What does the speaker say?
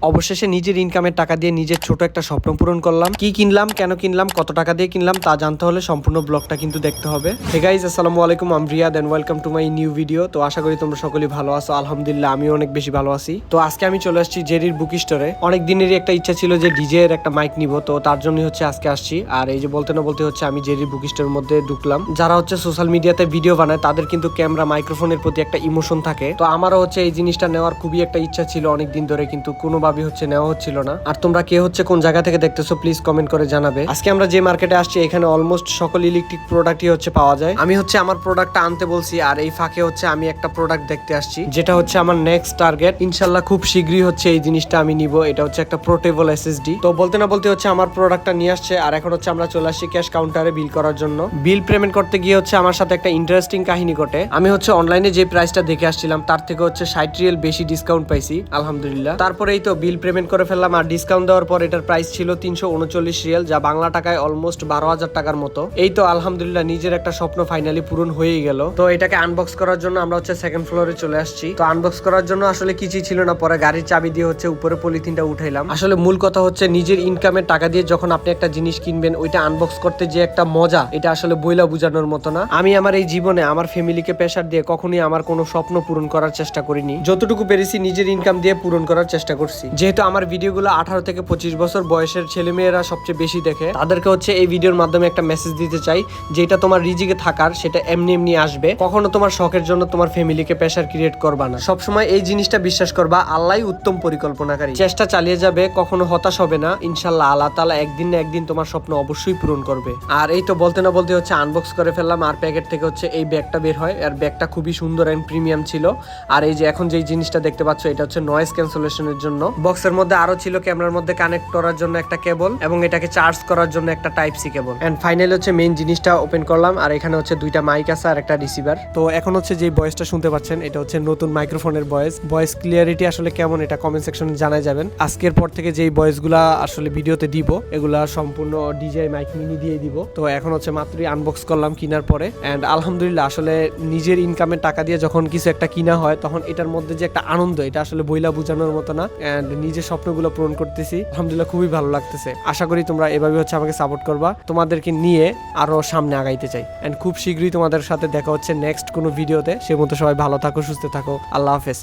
অবশেষে নিজের ইনকামের টাকা দিয়ে নিজের ছোট একটা স্বপ্ন পূরণ করলাম। কি কিনলাম, কেন কিনলাম, কত টাকা দিয়ে কিনলাম তা জানতে হলে সম্পূর্ণ ব্লগটা কিন্তু দেখতে হবে। হে গাইস, আসসালামু আলাইকুম, I am Riyad and welcome to my new video. তো আশা করি তোমরা সকলেই ভালো আছো। আলহামদুলিল্লাহ আমিও অনেক বেশি ভালো আছি। তো আজকে আমি চলে আসছি জেরির বুক স্টোরে। অনেক দিনেরই একটা ইচ্ছা ছিল যে ডিজে এর একটা মাইক নিব, তো তার জন্যই হচ্ছে আজকে আসছি। আর এই যে বলতে না বলতে হচ্ছে আমি জেরির বুক স্টোরের মধ্যে ঢুকলাম। যারা হচ্ছে সোশ্যাল মিডিয়াতে ভিডিও বানায় তাদের কিন্তু ক্যামেরা মাইক্রোফোনের প্রতি একটা ইমোশন থাকে। তো আমারও হচ্ছে এই জিনিসটা নেওয়ার খুবই একটা ইচ্ছা ছিল অনেক দিন ধরে, কিন্তু কোনোভাবেই হচ্ছে নেওয়া হচ্ছিল না। আর তোমরা কে হচ্ছে কোন জায়গা থেকে দেখতেছো প্লিজ কমেন্ট করে জানাবে। আজকে আমরা যে মার্কেটে আসছি এখানে অলমোস্ট সকল ইলেকট্রিক প্রোডাক্টই হচ্ছে পাওয়া যায়। আমি হচ্ছে আমার প্রোডাক্টটা আনতে বলছি, আর এই ফাঁকে হচ্ছে আমি একটা প্রোডাক্ট দেখতে আসছি যেটা হচ্ছে আমার নেক্সট টার্গেট। ইনশাল্লাহ খুব শীঘ্রই হচ্ছে এই জিনিসটা আমি নিব। এটা হচ্ছে একটা পোর্টেবল এসএসডি। তো বলতে না বলতে হচ্ছে আমার প্রোডাক্টটা নিয়ে আসছে, আর এখন হচ্ছে আমরা চলে আসছি ক্যাশ কাউন্টারে বিল করার জন্য। বিল পেমেন্ট করতে গিয়ে হচ্ছে আমার সাথে একটা ইন্টারেস্টিং কাহিনী ঘটে। আমি হচ্ছে অনলাইনে যে প্রাইসটা দেখে আসছিলাম তার থেকে হচ্ছে 60 রিয়াল বেশি ডিসকাউন্ট পাইছি আলহামদুলিল্লাহ। তারপরেই তো বিল পেমেন্ট করে ফেললাম, আর ডিসকাউন্ট দেওয়ার পর এটার প্রাইস ছিল 339 রিয়াল, যা বাংলা টাকায় অলমোস্ট 12,000 টাকার মতো। এই তো আলহামদুলিল্লাহ নিজের একটা স্বপ্ন ফাইনালি পূরণ হয়েই গেল। তো এটাকে আনবক্স করার জন্য আমরা হচ্ছে সেকেন্ড ফ্লোরে চলে আসছি। তো আনবক্স করার জন্য আসলে কিছুই ছিল না, পরে গাড়ির চাবি দিয়ে হচ্ছে উপরে পলিথিনটা উঠাইলাম। আসলে মূল কথা হচ্ছে নিজের ইনকামের টাকা দিয়ে যখন আপনি একটা জিনিস কিনবেন ওইটা আনবক্স করতে যে একটা মজা, এটা আসলে বইলা বুঝানোর মতো না। আমি আমার এই জীবনে আমার ফ্যামিলিকে প্রেসার দিয়ে কখনোই আমার কোনো স্বপ্ন পূরণ করার চেষ্টা করিনি। যতটুকু পেরেছি নিজের ইনকাম দিয়ে পূরণ করার চেষ্টা করছি। যেহেতু আমার ভিডিওগুলো 18 থেকে 25 বছর বয়সের ছেলেমেয়েরা সবচেয়ে বেশি দেখে, তাদেরকে হচ্ছে এই ভিডিওর মাধ্যমে একটা মেসেজ দিতে চাই, যেটা তোমার রিজিকে থাকার সেটা এমনি এমনি আসবে। কখনো তোমার শখের জন্য তোমার ফ্যামিলিকে প্রেসার ক্রিয়েট করবা না। সবসময় এই জিনিসটা বিশ্বাস করবা, আল্লাহই উত্তম পরিকল্পনাকারী। চেষ্টা চালিয়ে যাবে, কখনো হতাশ হবে না। ইনশাল্লাহ আল্লাহ তাআলা একদিন না একদিন তোমার স্বপ্ন অবশ্যই পূরণ করবে। আর এই তো বলতে না বলতে হচ্ছে আনবক্স করে ফেললাম, আর প্যাকেট থেকে হচ্ছে এই ব্যাগটা বের হয়। আর ব্যাগটা খুবই সুন্দর এন্ড প্রিমিয়াম ছিল। আর এই যে এখন যে জিনিসটা দেখতে পাচ্ছ এটা হচ্ছে নয়েজ ক্যান্সেলেশনের জন্য। বক্সের মধ্যে আরো ছিল ক্যামেরার মধ্যে কানেক্ট করার জন্য একটা কেবল, এবং এটাকে চার্জ করার জন্য একটা type C cable. And finally হচ্ছে মেইন জিনিসটা ওপেন করলাম, আর এখানে হচ্ছে দুইটা মাইক আছে আর একটা রিসিভার। তো এখন হচ্ছে যে ভয়েসটা শুনতে পাচ্ছেন এটা হচ্ছে নতুন মাইক্রোফোনের ভয়েস ক্লিয়ারিটি আসলে কেমন এটা কমেন্ট সেকশনে জানাই যাবেন। আজকের পর থেকে যেই ভয়েসগুলা আসলে ভিডিওতে দিব এগুলা সম্পূর্ণ ডিজে মাইক মিনি দিয়ে দিব। তো এখন হচ্ছে মাত্রই আনবক্স করলাম কেনার পরে, এন্ড আলহামদুলিল্লাহ আসলে নিজের ইনকামের টাকা দিয়ে যখন কিছু একটা কিনা হয় তখন এটার মধ্যে যে একটা আনন্দ, এটা আসলে বইলা বোঝানোর মতো না। এন্ড নিজের স্বপ্নগুলো পূরণ করতেছি, আলহামদুলিল্লাহ খুবই ভালো লাগতেছে। আশা করি তোমরা এভাবে হচ্ছে আমাকে সাপোর্ট করবা। তোমাদেরকে নিয়ে আরো সামনে আগাইতে চাই। এন্ড খুব শীঘ্রই তোমাদের সাথে দেখা হচ্ছে নেক্সট কোনো ভিডিওতে। সে মতো সবাই ভালো থাকো, সুস্থ থাকো, আল্লাহ হাফেজ।